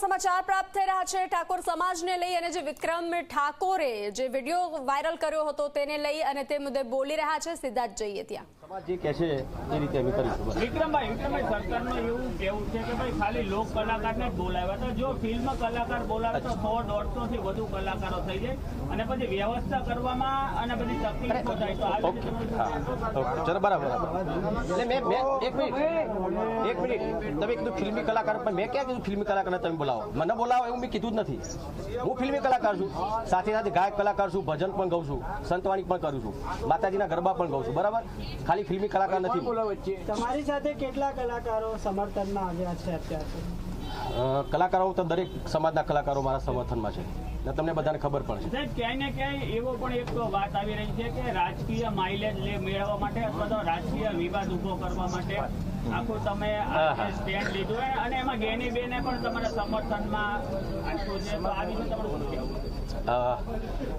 સમાચાર પ્રાપ્ત થઈ રહ્યા છે ઠાકોર સમાજને લઈ અને જે વિક્રમ ઠાકોરે જે વિડીયો વાયરલ કર્યો હતો તેને લઈ અને તે મુદ્દે બોલી રહ્યા છે। સીધા જ જઈએ ત્યાં। સમાજ જે કહે છે એ રીતે અમે કરીશું। વિક્રમભાઈ સરકારનું એવું કહેવું છે કે ભાઈ ખાલી લોક કલાકારને જ બોલાવ્યા તો જો ફિલ્મ કલાકાર બોલાવે તો 100-150 થી વધુ કલાકારો થઈ જાય અને પછી વ્યવસ્થા કરવામાં અને બધી તકલીફો થાય તો આ ચલો બરાબર એટલે મેં એક મિનિટ તમે કીધું ફિલ્મી કલાકાર પણ મેં ક્યાં કીધું ફિલ્મી કલાકારને તમે બોલાવો મને બોલાવો એવું મેં કીધું જ નથી। હું ફિલ્મી કલાકાર છું, સાથે સાથે ગાયક કલાકાર છું, ભજન પણ ગાઉં છું, સંતવાણી પણ કરું છું, માતાજીના ગરબા પણ ગાઉં છું, બરાબર। ખાલી ફિલ્મી કલાકાર નથી। તમારી સાથે કેટલા કલાકારો સમર્થનમાં આવ્યા છે અત્યાર સુધી? કલાકારો તો દરેક સમાજના કલાકારો મારા સમર્થનમાં છે ને તમને બધાને ખબર પણ છે। ક્યાંય ને ક્યાંય એવો પણ એક વાત આવી રહી છે કે રાજકીય માઇલેજ મેળવવા માટે અથવા તો રાજકીય વિવાદ ઉભો કરવા માટે આખું તમે સ્ટેન્ડ લીધું અને એમાં ગેની બેને પણ તમારા સમર્થનમાં આપ્યું છે, તો આ વિશે તમારું શું કહેવું?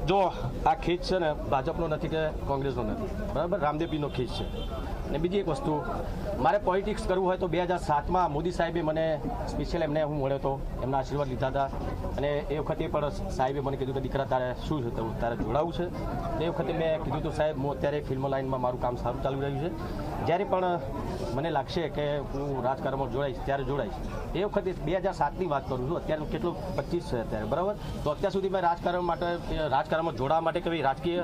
જો આ ખીચ છે ને ભાજપનો નથી કે કોંગ્રેસનો નથી, બરાબર, રામદેવજીનો ખીચ છે। અને બીજી એક વસ્તુ મારે પોલિટિક્સ કરવું હોય તો 2007માં મોદી સાહેબે મને સ્પેશિયલ એમને હું મળ્યો હતો, એમના આશીર્વાદ લીધા હતા અને એ વખતે પણ સાહેબે મને કીધું કે દીકરા તારે શું છે તારે જોડાવું છે। એ વખતે મેં કીધું હતું સાહેબ હું અત્યારે ફિલ્મ લાઇનમાં મારું કામ સારું ચાલી રહ્યું છે, જ્યારે પણ મને લાગશે કે હું રાજકારણમાં જોડાઈશ ત્યારે જોડાઈશ। એ વખતે 2007ની વાત કરું છું, અત્યારે કેટલું 25 છે અત્યારે, બરાબર। તો અત્યાર સુધી મેં રાજકારણમાં જોડાવા માટે કે ભાઈ રાજકીય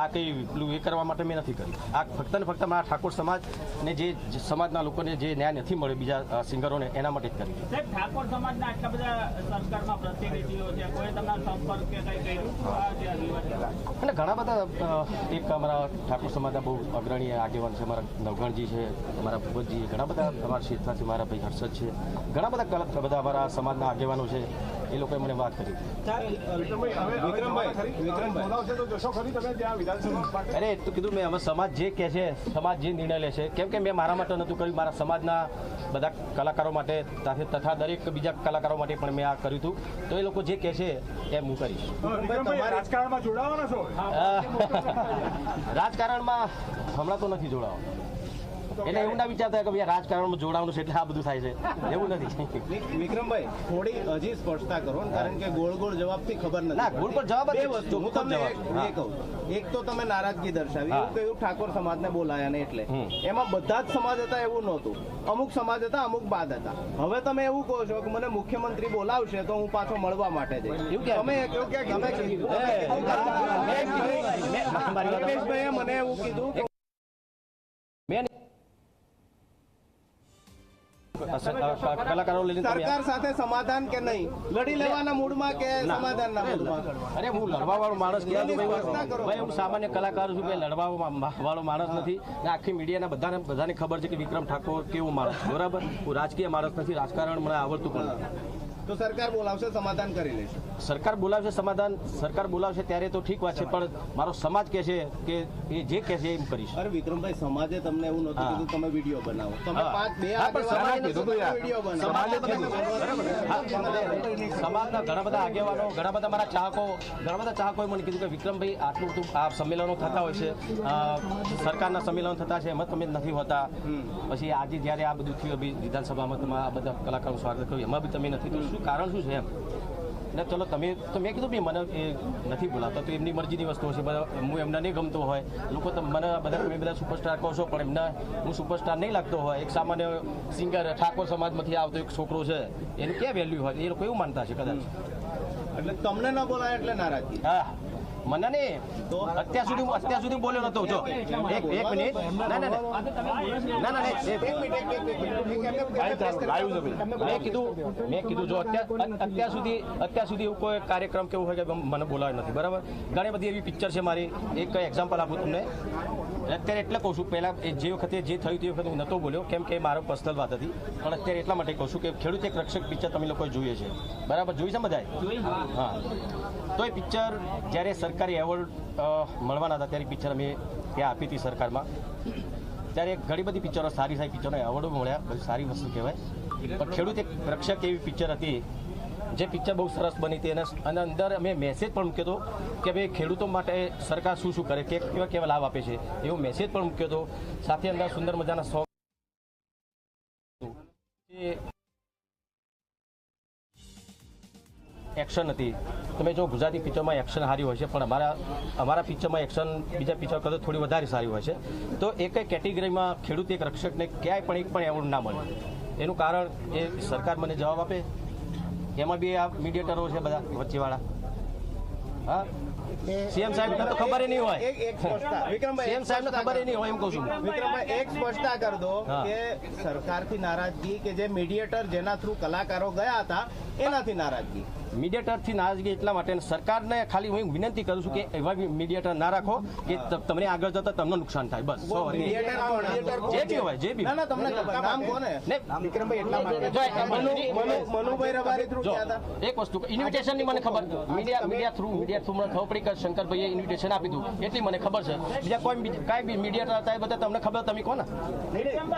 આ કંઈ પેલું એ કરવા માટે મેં નથી કર્યું। આ ફક્ત ને ફક્ત મારા ઠાકોર સમાજને જે સમાજના લોકોને જે ન્યાય નથી મળ્યો બીજા સિંગરોને એના માટે જ કર્યું છે। સાહેબ ઠાકોર સમાજના આટલા બધા સરકારમાં પ્રતિનિધિઓ છે, કોઈ તમારા સંપર્ક કે કંઈ કર્યું? અને ઘણા બધા એક અમારા ઠાકોર સમાજના બહુ અગ્રણી આગેવાન છે, અમારા નવગણજી છે, અમારા ભૂપતજી, ઘણા બધા અમારા શેઠા છે, મારા ભાઈ હર્ષદ છે, ઘણા બધા અમારા સમાજના આગેવાનો છે, એ લોકોએ મને વાત કરી। અરે તો કીધું મેં હવે સમાજ જે કહે છે, સમાજ જે નિર્ણય લે છે, કેમ કે મેં મારા માટે નહોતું કર્યું, મારા સમાજના બધા કલાકારો માટે તથા દરેક બીજા કલાકારો માટે પણ મેં આ કર્યું હતું, તો એ લોકો જે કહે છે એમ હું કરીશ। રાજકારણમાં જોડાવાના છો? રાજકારણમાં હમણાં તો નથી જોડાવા, એટલે એવું ના વિચારતા કે ભાઈ રાજકારણમાં જોડાવાનું છે એટલે આ બધું થાય છે, એવું નથી। વિક્રમભાઈ થોડી હજી સ્પષ્ટતા કરો, કારણ કે ગોળ ગોળ જવાબથી ખબર નથી। ના, ગોળ ગોળ જવાબ બે વસ્તુ હું તમને એ કહું, એક તો તમે નારાજગી દર્શાવી, એવું કહ્યું ઠાકોર સમાજને બોલાયા ને એટલે એમાં બધા જ સમાજ હતા એવું નહોતું, અમુક સમાજ હતા, અમુક બાદ હતા। હવે તમે એવું કહો છો કે મને મુખ્યમંત્રી બોલાવશે તો હું પાછો મળવા માટે જઈશ, તમે રમેશભાઈએ મને એવું કીધું કલાકારો લઈને સરકાર સાથે સમાધાન કે નહીં, લડી લેવાના મૂડમાં કે સમાધાનના મૂડમાં? અરે હું લડવા વાળો માણસ ભાઈ, હું સામાન્ય કલાકાર છું, ભાઈ લડવા વાળો માણસ નથી। આખી મીડિયાના બધાને ખબર છે કે વિક્રમ ઠાકોર કેવો માણસ, બરાબર। હું રાજકીય માણસ નથી, રાજકારણ મને આવડતું પણ નથી। તો સરકાર બોલાવશે સમાધાન કરી લેશે? સરકાર બોલાવશે ત્યારે તો ઠીક વાત છે, પણ મારો સમાજ કહે છે કે એ જે કહે છે એમ કરીશ। અરે વિક્રમભાઈ, સમાજે તમને એવું નહોતું કીધું તમે વિડીયો બનાવો, તમે સમાજના ઘણા બધા આગેવાનો, ઘણા બધા મારા ચાહકોએ મને કીધું કે વિક્રમભાઈ આટલું બધું આ સંમેલનો થતા હોય છે, સરકારના સંમેલનો થતા છે, એમાં તમે નથી હોતા, પછી આજે જ્યારે આ બધું થયું વિધાનસભામાં તમે આ બધા કલાકારોનું સ્વાગત કર્યું એમાં બી તમે નથી, તો શું કારણ શું છે એમ? ને ચલો તમે તો મેં કીધું ભાઈ મને એ નથી બોલાવતા તો એમની મરજીની વસ્તુ છે, હું એમને નહીં ગમતો હોય, લોકો મને બધા સુપરસ્ટાર કહો છો પણ એમના હું સુપરસ્ટાર નહીં લાગતો હોય, એક સામાન્ય સિંગર ઠાકોર સમાજમાંથી આવતો એક છોકરો છે, એનું ક્યાં વેલ્યુ હોય, એ લોકો એવું માનતા છે કદાચ। એટલે તમને ન બોલાય એટલે નારાજગી? હા, મને નહીં, અત્યાર સુધી બોલ્યો નતો। જો એક મિનિટ, મેં કીધું જો અત્યાર સુધી એવું કોઈ કાર્યક્રમ કેવું હોય કે મને બોલાવ્યો નથી, બરાબર। ઘણી બધી એવી પિક્ચર છે મારી, એક એક્ઝામ્પલ આપું તમને, અત્યારે એટલે કહું છું, પહેલાં જે વખતે જે થયું તે વખતે હું નહોતો બોલ્યો, કેમ કે મારો પર્સનલ વાત હતી, પણ અત્યારે એટલા માટે કહું છું કે ખેડૂત એક રક્ષક પિક્ચર તમે લોકોએ જોઈએ છે, બરાબર, જોઈ છે બધાએ? હા, તો એ પિક્ચર જ્યારે સરકારી એવોર્ડ મળવાના હતા ત્યારે પિક્ચર અમે ત્યાં આપી હતી સરકારમાં, ત્યારે ઘણી બધી પિક્ચરો સારી પિક્ચરોને એવોર્ડો મળ્યા, બધી સારી વસ્તુ કહેવાય, પણ ખેડૂત એક રક્ષક એવી પિક્ચર હતી જે પિક્ચર બહુ સરસ બની હતી, અને અંદર અમે મેસેજ પણ મૂક્યો હતો કે ભાઈ ખેડૂતો માટે સરકાર શું કરે, કેવા લાભ આપે છે, એવો મેસેજ પણ મૂક્યો હતો, સાથે અંદર સુંદર મજાના સોંગ એક્શન હતી, તમે જો ગુજરાતી પિક્ચરમાં એક્શન સારી હોય છે, પણ અમારા પિક્ચરમાં એક્શન બીજા પિક્ચર કરતાં થોડી વધારે સારી હોય છે. તો એ કઈ કેટેગરીમાં ખેડૂત એક રક્ષકને ક્યાંય પણ એક પણ એવોર્ડ ના મળે. એનું કારણ એ સરકાર મને જવાબ આપે. એમાં બી આ મીડિયેટરો છે બધા વચ્ચેવાળા. હા, સીએમ સાહેબ તો ખબર નહીં હોય. સીએમ સાહેબ ને ખબર નહીં હોય એમ કહું છું. વિક્રમભાઈ, એક સ્પષ્ટતા કરી દો કે સરકારથી નારાજગી કે જે મીડિયેટર જેના થ્રુ કલાકારો ગયા હતા એનાથી નારાજગી. મીડિયેટરથી નારાજગી એટલા માટે સરકારને ખાલી હું વિનંતી કરું છું કે એવા મીડિયેટર ના રાખો કે તમને આગળ જતા તમને નુકસાન થાય. બસ જે બી હોય, જે બી. ના, તમને નામ કોને? વિક્રમભાઈ, એટલા માટે મનુભાઈ રબારી થ્રુ ગયા હતા. એક વસ્તુ ઇન્વિટેશન ની મને ખબર, મીડિયા થ્રુ મને ખબર પડી કે શંકરભાઈએ ઇન્વિટેશન આપી દીધું એટલી મને ખબર છે. બીજા કોઈ કાંઈ બી મીડિયેટર હતા એ બધા તમને ખબર, તમે કોને?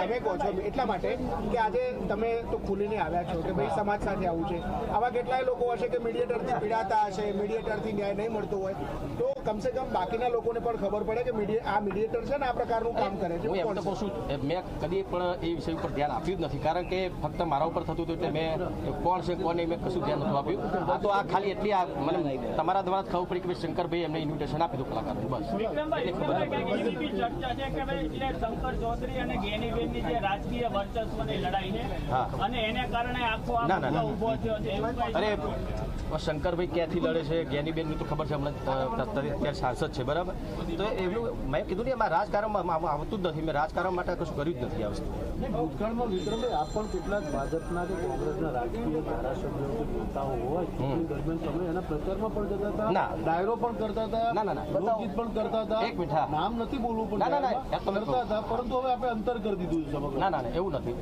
તમે કહો છો એટલા માટે કે આજે તમે તો ખુલીને આવ્યા છો કે ભાઈ સમાજ સાથે આવું છે. આવા કેટલાય લોકો હશે કે મીડિયેટરથી પીડાતા હશે, મીડિયેટરથી ન્યાય નહીં મળતો હોય, તો કમસે કમ બાકીના લોકોને પણ ખબર પડે કે આ મીડિયેટર છે ને આ પ્રકારનું કામ કરે છે. હું એમ તો કહું છું, મેં કદી પણ એ વિષય ઉપર ધ્યાન આપ્યું જ નથી, કારણ કે ફક્ત મારા ઉપર થતું હતું એટલે મેં કોણ છે કોણ નહીં મેં કશું ધ્યાન નતું આપ્યું. આ તો આ ખાલી એટલી મને તમારા દ્વારા ખબર પડી કે શંકરભાઈ એમને ઇન્વિટેશન આપી દીધું કલાકારનું. બસ વિક્રમભાઈ, એવી બી ચર્ચા છે કે ભાઈ એટલે શંકર ચૌધરી અને ગેનીબેનની જે રાજકીય વર્ચસ્વની લડાઈ છે અને એને કારણે આખો આ મુદ્દો ઊભો થયો છે એવું કંઈ? અરે શંકરભાઈ ક્યાંથી લડે છે, જ્ઞાનીબેનની તો ખબર છે, હમણાં ત્યારે સાંસદ છે, બરાબર. તો એવું મેં કીધું ને એમાં રાજકારણમાં આવતું જ નથી. મેં રાજકારણ માટે કશું કર્યું જ નથી આ વસ્તુ. ભૂતકાળમાં વિક્રમભાઈ આપ પણ કેટલાક ભાજપના કે કોંગ્રેસના રાજકીય ધારાસભ્યો કે નેતાઓ હોય ચૂંટણી દરમિયાન તમે એના પ્રચારમાં પણ જતા હતા, ના. ડાયરો પણ કરતા હતા, લોકગીત પણ કરતા હતા. એક મિનિટ, હા. નામ નથી બોલવું પણ કરતા હતા, પરંતુ હવે આપણે અંતર કરી દીધું છે સમગ્ર. ના એવું નથી.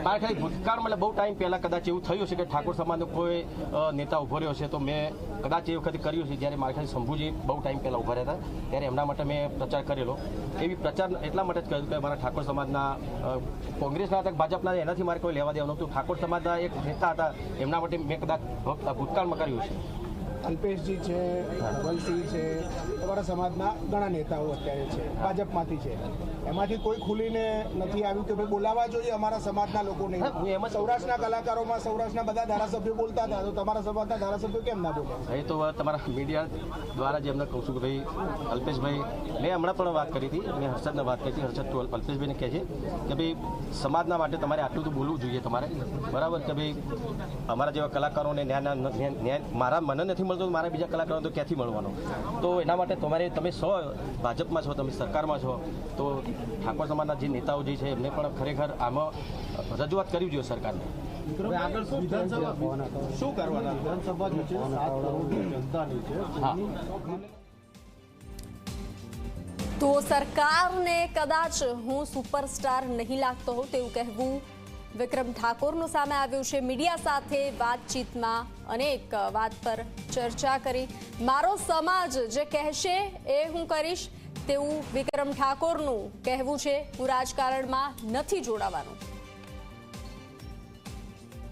મારે ખાલી ભૂતકાળમાં બહુ ટાઈમ પહેલાં કદાચ એવું થયું છે કે ઠાકોર સમાજનો કોઈ નેતા ઉભો રહ્યો છે, તો મેં કદાચ એ વખતે કર્યું છે જ્યારે મારે ખાલી શંભુજી બહુ ટાઈમ પહેલાં ઉભા રહ્યા હતા ત્યારે એમના માટે મેં પ્રચાર કરેલો. એવી પ્રચાર એટલા માટે જ કર્યો કે મારા ઠાકોર સમાજના કોંગ્રેસના હતા ભાજપના એનાથી મારે કોઈ લેવા દેવાનું નહોતું. ઠાકોર સમાજના એક નેતા હતા એમના માટે મેં કદાચ ભૂતકાળમાં કર્યું છે. અલ્પેશજી છે, ધવલસિંહ છે, તમારા સમાજના ઘણા નેતાઓ અત્યારે છે, ભાજપમાંથી છે, એમાંથી કોઈ ખુલીને નથી આવ્યું કે ભાઈ બોલાવવા જોઈએ અમારા સમાજના લોકોને? સૌરાષ્ટ્રના કલાકારોમાં સૌરાષ્ટ્રના બધા ધારાસભ્યો બોલતા હતા, તો તમારા સમાજના ધારાસભ્યો કેમ ના બોલે? એ તો તમારા મીડિયા દ્વારા જ એમને કહું છું કે ભાઈ અલ્પેશભાઈ, મેં હમણાં પણ વાત કરી હતી, મેં હર્ષદને વાત કરી હતી. હર્ષદ તો અલ્પેશભાઈને કહે છે કે ભાઈ સમાજના માટે તમારે આટલું તો બોલવું જોઈએ તમારે, બરાબર, કે ભાઈ અમારા જેવા કલાકારોને ન્યાય મારા મને નથી મળતો, મારા બીજા કલાકારો તો ક્યાંથી મળવાનો? તો એના માટે તમે છો ભાજપમાં છો, તમે સરકારમાં છો, તો ઠાકોર સમાજના જે નેતાઓ જે છે એમને પણ ખરેખર આમાં રજૂઆત કરવી જોઈએ સરકારને. આગળ વિધાનસભા શું કરવાના? વિધાનસભા જે છે 7 કરોડ જનતાની છે. હા, તો સરકારને કદાચ હું સુપરસ્ટાર નહીં લાગતો હોઉં તેવું કહેવું વિક્રમ ઠાકોરનું સામે આવ્યું છે. મીડિયા સાથે વાતચીતમાં અનેક વાત પર ચર્ચા કરી. મારો સમાજ જે કહેશે એ હું કરીશ તેવું વિક્રમ ઠાકોરનું કહેવું છે. હું રાજકારણમાં નથી જોડાવાનું.